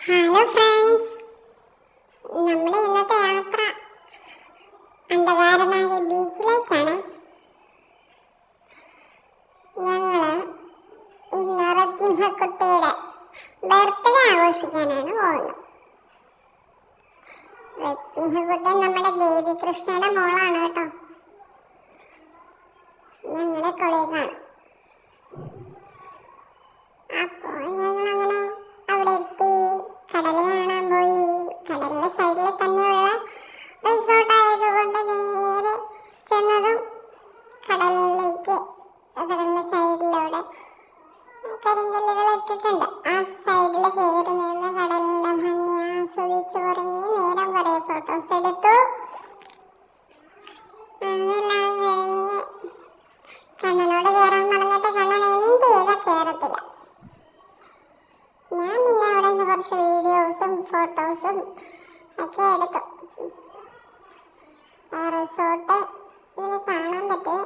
Hello friends, നമ്മുടെ ഇന്നത്തെ യാത്ര അന്ധകാരമായ ബീച്ചിലേക്കാണ്. ഞങ്ങള് ഇന്ന് രത്മിഹക്കുട്ടിയുടെ ബർത്ത്ഡേ ആഘോഷിക്കാനാണ് പോകുന്നത്. രത്മിഹക്കുട്ടി നമ്മുടെ ദേവികൃഷ്ണയുടെ മോളാണ് കേട്ടോ, ഞങ്ങളുടെ കൊളീഗാണ്. അപ്പോൾ ഞങ്ങളങ്ങനെ അവിടെ എത്തി, കടൽ കാണാൻ പോയി. കടലിന്റെ സൈഡിൽ തന്നെയുള്ള റിസോർട്ട് ആയതുകൊണ്ട് നേരെ ചെന്നതും കടലിലേക്ക്. കടലിന്റെ സൈഡിലൂടെ കരിങ്കല്ലുകൾ ഇട്ടിട്ടുണ്ട്. ആ സൈഡിൽ കയറി നിന്ന് കടലിന്റെ ഭംഗി ആസ്വദിച്ച് കുറേ നേരം കുറേ ഫോട്ടോസ് എടുത്തു. അതെല്ലാം കഴിഞ്ഞ് കണ്ണനോട് കയറാൻ പറഞ്ഞിട്ട് കണ്ണൻ എന്ത് ചെയ്താൽ കയറത്തില്ല. ഞാൻ പിന്നെ അവിടെ നിന്ന് കുറച്ച് വീഡിയോസും ഫോട്ടോസും ഒക്കെ എടുത്തു. ആ റിസോർട്ട് ഇതിൽ കാണാൻ പറ്റി.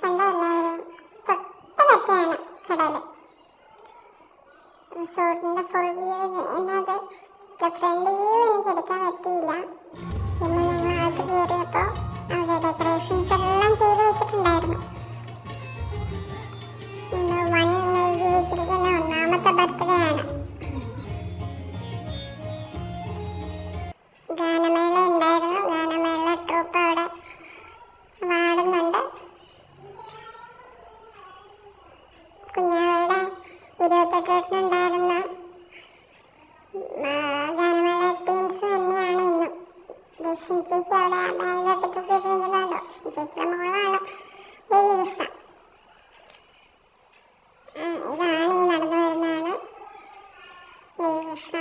കണ്ടോ എല്ലാവരും? തൊട്ട് പറ്റിയാണ് കടല്. റിസോർട്ടിന്റെ ഫുൾ വ്യൂ എന്നത് ഫ്രണ്ട് വ്യൂ എനിക്ക് എടുക്കാൻ പറ്റിയില്ല. പിന്നെ ഞങ്ങൾ അകത്ത് കയറിയപ്പോൾ അവിടെ ഡെക്കറേഷൻസ് എല്ലാം ചെയ്ത് വെച്ചിട്ടുണ്ടായിരുന്നു. എഴുതി വെച്ചിരിക്കുന്ന ഒന്നാമത്തെ ബർത്ത്ഡേ ആണ്. ഗാനമേള ഉണ്ടായിരുന്നു. ഗാനമേള ട്രൂപ്പ് അവിടെ പാടുന്നുണ്ട്. കുഞ്ഞാവയുടെ 28-നുണ്ടായിരുന്ന ഗാനമേള ടീംസ് തന്നെയാണ് ഇന്നും. ദക്ഷിൺ ചേച്ചി അവിടെ ബാഗൊക്കെ തൂക്കിയിട്ടിരിക്കുന്നുണ്ടോ? ദക്ഷിൺ ചേച്ചിയുടെ മോളാണ് ദേവികൃഷ്ണ. ഇതാണ് ഈ നടന്നു വരുന്നതാണ് ദേവികൃഷ്ണ.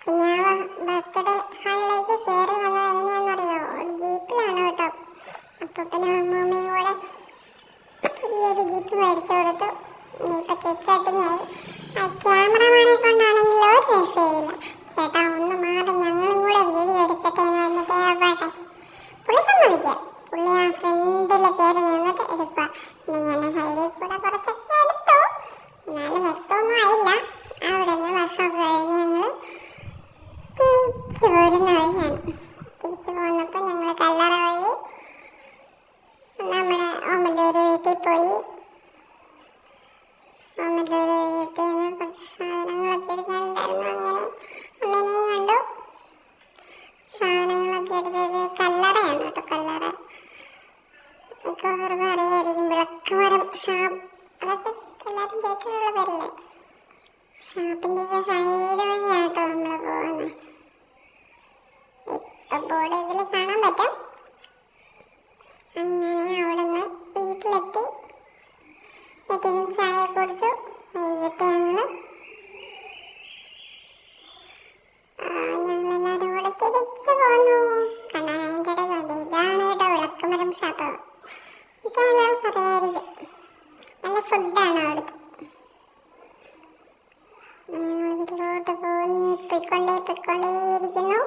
കുഞ്ഞാവ് ബർത്ത്ഡേ ഹാളിലേക്ക് കയറി വന്നത് എങ്ങനെയാണെന്നറിയോ? ഒരു ജീപ്പിലാണ് കേട്ടോ. അപ്പൂപ്പനും അമ്മൂമ്മയും കൂടെ പുതിയൊരു ജീപ്പ് മേടിച്ചു കൊടുത്തു. ഇനിയിപ്പോൾ കേക്ക് കട്ടിങ് ആയി. ക്യാമറമാനെ കൊണ്ടാണെങ്കിലും ഒരു രക്ഷയില്ല. ചേട്ടാ ഒന്ന് മാറി, ഞങ്ങളും കൂടെ വീഡിയോ എടുക്കട്ടെ എന്ന് വന്നിട്ട് ആവട്ടെ. പുള്ളി സമ്മതിക്കാം. പുള്ളി ആ ഫ്രണ്ടിൽ കയറി നിന്നിട്ട് എടുക്കുക. പിന്നെ ഞാൻ സൈഡിൽ കൂടെ കുറച്ചൊക്കെ എടുത്തു. എന്നാലും വ്യക്തമൊന്നും ആയില്ല. അവിടെ നിന്ന് ഭക്ഷണമൊക്കെ കഴിഞ്ഞ് ഞങ്ങൾ തിരിച്ചു പോരുന്ന വഴിയാണ്. തിരിച്ചു പോന്നപ്പോൾ ഞങ്ങൾ കല്ലറ വഴി നമ്മുടെ ഓമല്ലൂർ വീട്ടിൽ പോയി. ഓമല്ലൂർ വീട്ടിൽ നിന്ന് കുറച്ച് സാധനങ്ങളൊക്കെ എടുക്കാനുണ്ടായിരുന്നു. അങ്ങനെ അമ്മേനെയും കണ്ടു. സാധനങ്ങളൊക്കെ എടുത്തത് കല്ലറയാണ് കേട്ടോ. കല്ലറ മിക്കവാറും അറിയായിരിക്കും. വിളക്കുമരം ഷാപ്പ്, അതൊക്കെ എല്ലാവരും കേട്ടിട്ടുള്ള പേരല്ലേ. ഷാപ്പിൻ്റെയൊക്കെ സൈഡ് വഴിയാണ് കേട്ടോ നമ്മൾ പോകുന്നത്. ഇപ്പം ബോർഡ് ഇതിൽ കാണാൻ പറ്റും. അങ്ങനെ അവിടെ നിന്ന് വീട്ടിലെത്തി. വീട്ടിൽ നിന്ന് ചായ കുടിച്ചു. വൈകിട്ട് ഞങ്ങളെല്ലാവരും കൂടെ തിരിച്ചു പോന്നു. കാണാൻ അതിൻ്റെ ഇടയിൽ ഇതാണ് കേട്ടോ വിളക്കുമരം ഷാപ്പ്. എനിക്കെല്ലാവർക്കും അറിയായിരിക്കും. നല്ല ഫുഡാണ് അവിടുത്തെ. ഞങ്ങൾ വീട്ടിലോട്ട് പോയിക്കൊണ്ടേയിരിക്കുന്നു.